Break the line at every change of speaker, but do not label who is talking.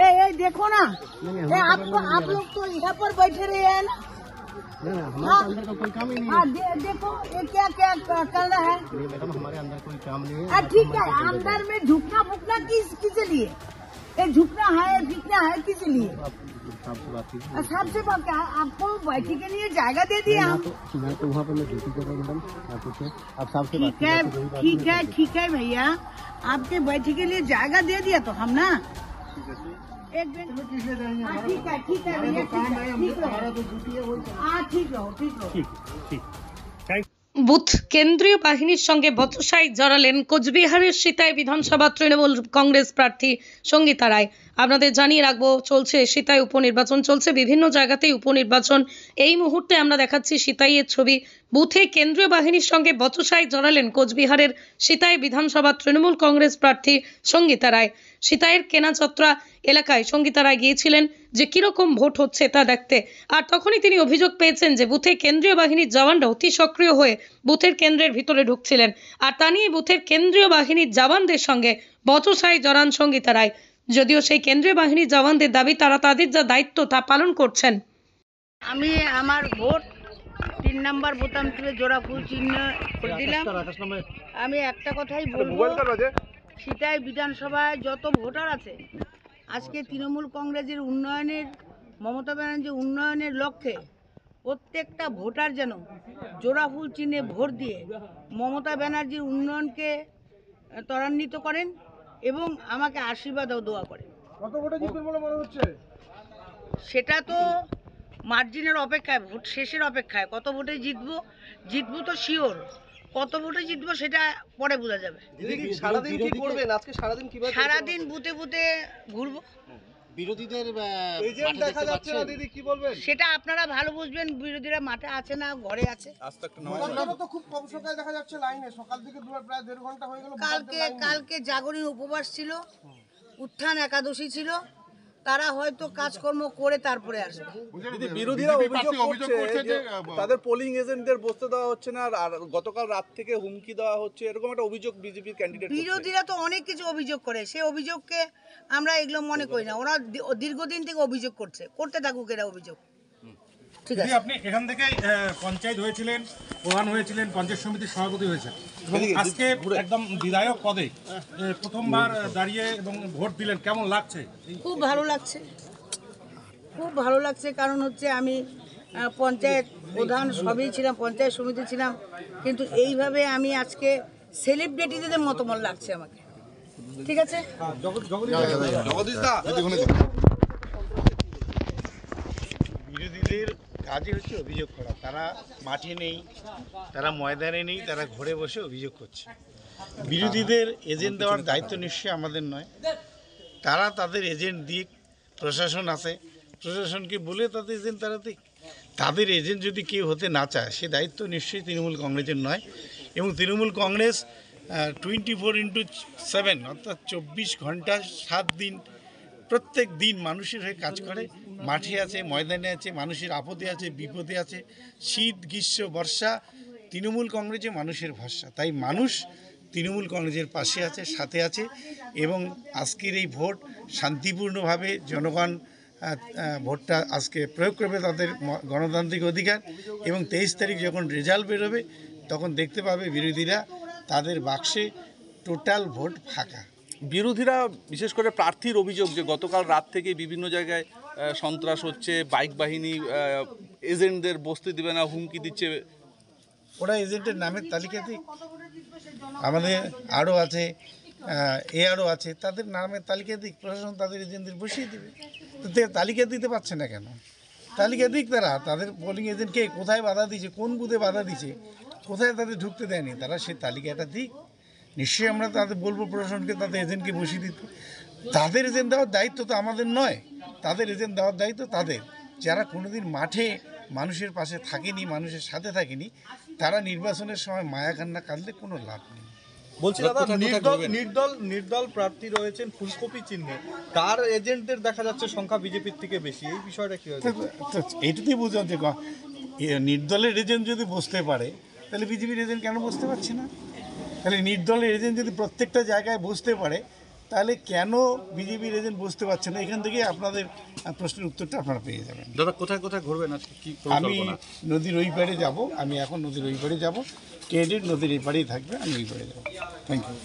देखो ना, आप लोग तो यहाँ पर बैठे रहे हैं ना।
हमारे अंदर का कोई काम ही नहीं है।
देखो ये क्या क्या कर रहा है।
मैडम हमारे अंदर कोई काम नहीं है।
ठीक है, अंदर में झुकना फुकना किस लिए? ये झुकना है फिकना है किस लिए? सबसे बात क्या, आपको बैठने के लिए जगह दे दिया हम।
मैं तो वहाँ पर मैं ड्यूटी कर रहा हूँ मैडम, आप पूछे आप साहब से
ठीक है भैया, आपके बैठने के लिए जगह दे दिया तो हम ना एक दिन। ठीक है भैया, ठीक रहो।
বুথ কেন্দ্রীয় বাহিনীর সঙ্গে বচসায় জড়ালেন কোচবিহারের সিতাই বিধানসভা তৃণমূল কংগ্রেস প্রার্থী সঙ্গীতা রায়। আপনাদের জানিয়ে রাখবো, চলছে সিতাই উপনির্বাচন, চলছে বিভিন্ন জায়গাতেই উপনির্বাচন। এই মুহূর্তে আমরা দেখাচ্ছি সিতাইয়ের ছবি। বুথে কেন্দ্রীয় বাহিনীর সঙ্গে বচসায় জড়ালেন কোচবিহারের সিতাই বিধানসভা তৃণমূল কংগ্রেস প্রার্থী সঙ্গীতা রায়। সিতাইয়ের কেনাচত্রা এলাকায় সঙ্গীতা রায় গিয়েছিলেন যে কিরকম ভোট হচ্ছে তা দেখতে, আর তখনই তিনি অভিযোগ পেয়েছেন যে বুথে কেন্দ্রীয় বাহিনীর জওয়ানরা অতি সক্রিয় হয়ে বুথের কেন্দ্রের ভিতরে ঢুকছিলেন, আর তা নিয়ে বুথের কেন্দ্রীয় বাহিনীর জওয়ানদের সঙ্গে বচসায় জড়ান সঙ্গীতা রায়। যদিও সেই কেন্দ্রীয় বাহিনীর জওয়ানদের দাবি তারা তাদের যা দায়িত্ব তা পালন করছেন।
আমি আমার ভোট 3 নম্বর বোতাম তুলে জোড়া ফুল চিহ্ন করে দিলাম। আমি একটা কথাই বলবো, সিতাই বিধানসভায় যত ভোটার আছে, আজকে তৃণমূল কংগ্রেসের উন্নয়নের, মমতা ব্যানার্জির উন্নয়নের লক্ষ্যে প্রত্যেকটা ভোটার যেন জোড়া ফুল চিহ্নে ভোট দিয়ে মমতা ব্যানার্জির উন্নয়নকে ত্বরান্বিত করেন এবং আমাকে আশীর্বাদ ও দোয়া করেন।
কত ভোটে জিতবেন বলে মনে হচ্ছে?
সেটা তো মার্জিনের অপেক্ষায়, ভোট শেষের অপেক্ষায়। কত ভোটে জিতবো তো শিওর, কত ভোটে জিতবো সেটা পরে বোঝা যাবে।
সারাদিন কি করবেন আজকে? সারাদিন কিভাবে?
সারাদিন বুথে বুথে ঘুরবো।
বিরোধীদের
এজেন্ট দেখা যাচ্ছে না দিদি, কি বলবেন?
সেটা আপনারা ভালো বুঝবেন, বিরোধীরা মাঠে আছে না ঘরে আছে।
আপনারা তো খুব কম সময় দেখা যাচ্ছে লাইনে, সকাল থেকে প্রায় 1.5 ঘন্টা হয়ে গেল।
কালকে জাগরণী উপবাস ছিল, উত্থান একাদশী ছিল, তারা হয়তো কাজকর্ম করে তারপরে আসবে।
বিরোধীরা অভিযোগ করছে যে তাদের পোলিং এজেন্টদের বসতে দেওয়া হচ্ছে না, আর গতকাল রাত থেকে হুমকি দেওয়া হচ্ছে, এরকম একটা অভিযোগ বিজেপির ক্যান্ডিডেট।
বিরোধীরা তো অনেক কিছু অভিযোগ করে, সেই অভিযোগকে আমরা এগুলো মনে করি না। ওরা দীর্ঘদিন থেকে অভিযোগ করতে থাকুক এরা অভিযোগ। ঠিক আছে,
আপনি এখান থেকে পঞ্চায়েত হয়েছিলেন, প্রধান হয়েছিলেন, পঞ্চায়েত সমিতির সভাপতি হয়েছেন, এবং আজকে একদম বিধায়ক পদে প্রথমবার দাঁড়িয়ে এবং ভোট দিলেন, কেমন লাগছে?
খুব ভালো লাগছে, খুব ভালো লাগছে। কারণ হচ্ছে আমি পঞ্চায়েত প্রধান সবই ছিলাম, পঞ্চায়েত সমিতি ছিলাম, কিন্তু এইভাবে আমি আজকে সেলিব্রিটিদের মতো মনে লাগছে আমাকে। ঠিক আছে,
বিরোধীদের কাজই হচ্ছে অভিযোগ করা। তারা মাঠে নেই, তারা ময়দানে নেই, তারা ঘরে বসে অভিযোগ করছে। বিরোধীদের এজেন্ট দেওয়ার দায়িত্ব নিশ্চয়ই আমাদের নয়। তারা তাদের এজেন্ট দিক, প্রশাসন আছে, প্রশাসনকে বলে তাদের এজেন্ট তারা দিক। তাদের এজেন্ট যদি কেউ হতে না চায়, সে দায়িত্ব নিশ্চয়ই তৃণমূল কংগ্রেসের নয়। এবং তৃণমূল কংগ্রেস 24x7 অর্থাৎ 24 ঘন্টা 7 দিন প্রত্যেক দিন মানুষের হয়ে কাজ করে, মাঠে আছে, ময়দানে আছে, মানুষের আপদে আছে, বিপদে আছে। শীত, গ্রীষ্ম, বর্ষা, তৃণমূল কংগ্রেসে মানুষের ভরসা। তাই মানুষ তৃণমূল কংগ্রেসের পাশে আছে, সাথে আছে। এবং আজকের এই ভোট শান্তিপূর্ণভাবে জনগণ ভোটটা আজকে প্রয়োগ করবে, তাদের গণতান্ত্রিক অধিকার। এবং 23 তারিখ যখন রেজাল্ট বেরোবে, তখন দেখতে পাবে বিরোধীরা তাদের বাক্সে টোটাল ভোট ফাঁকা।
বিরোধীরা বিশেষ করে প্রার্থীর অভিযোগ যে গতকাল রাত থেকে বিভিন্ন জায়গায় সন্ত্রাস হচ্ছে, বাইক বাহিনী এজেন্টদের বসতে দিবে না, হুমকি দিচ্ছে।
ওরা এজেন্টের নামের তালিকাতেই আমাদের আরও আছে, আরও আছে, তাদের নামের তালিকা দিক, প্রশাসন তাদের এজেন্টদের বসিয়ে দেবে। তো তালিকা দিতে পারছে না কেন? তালিকা দিক, তারা তাদের পোলিং এজেন্টকে কোথায় বাধা দিচ্ছে, কোন বুথে বাধা দিচ্ছে, কোথায় তাদের ঢুকতে দেয়নি, তারা সেই তালিকাটা দিক। নিশ্চয়ই আমরা তাদের বলবো প্রশাসনকে তাদের এজেন্টকে বসিয়ে দিতে। তাদের এজেন্ট দেওয়ার দায়িত্ব তো আমাদের নয়, তাদের এজেন্ট দেওয়ার দায়িত্ব তাদের। যারা কোনোদিন মাঠে মানুষের পাশে থাকেনি, মানুষের সাথে থাকেনি, তারা নির্বাচনের সময় মায়া কান্না কাঁদলে কোনো লাভ নেই।
বলছি দাদা, নির্দল প্রার্থী রয়েছেন ফুলকপি চিহ্নে, তার এজেন্টদের দেখা যাচ্ছে সংখ্যা বিজেপির থেকে বেশি, এই বিষয়টা কি হয়েছে?
এইটুকুই বুঝলাম যে নির্দলের এজেন্ট যদি বসতে পারে, তাহলে বিজেপির এজেন্ট কেন বসতে পারছে না? তাহলে নির্দলের এজেন্ট যদি প্রত্যেকটা জায়গায় বসতে পারে, তাহলে কেন বিজেপির এজেন্ট বুঝতে পারছে না, এখান থেকে আপনাদের প্রশ্নের উত্তরটা আপনারা পেয়ে যাবেন।
দাদা কোথায় কোথায় ঘুরবেন আজকে, কি
আমি নদীর ওই পাড়ে যাবো, আমি এখন নদীর ওই পাড়ে যাবো, ক্রেডিট নদীর এই পাড়েই থাকবে, আমি ওই পাড়ে যাবো। Thank you.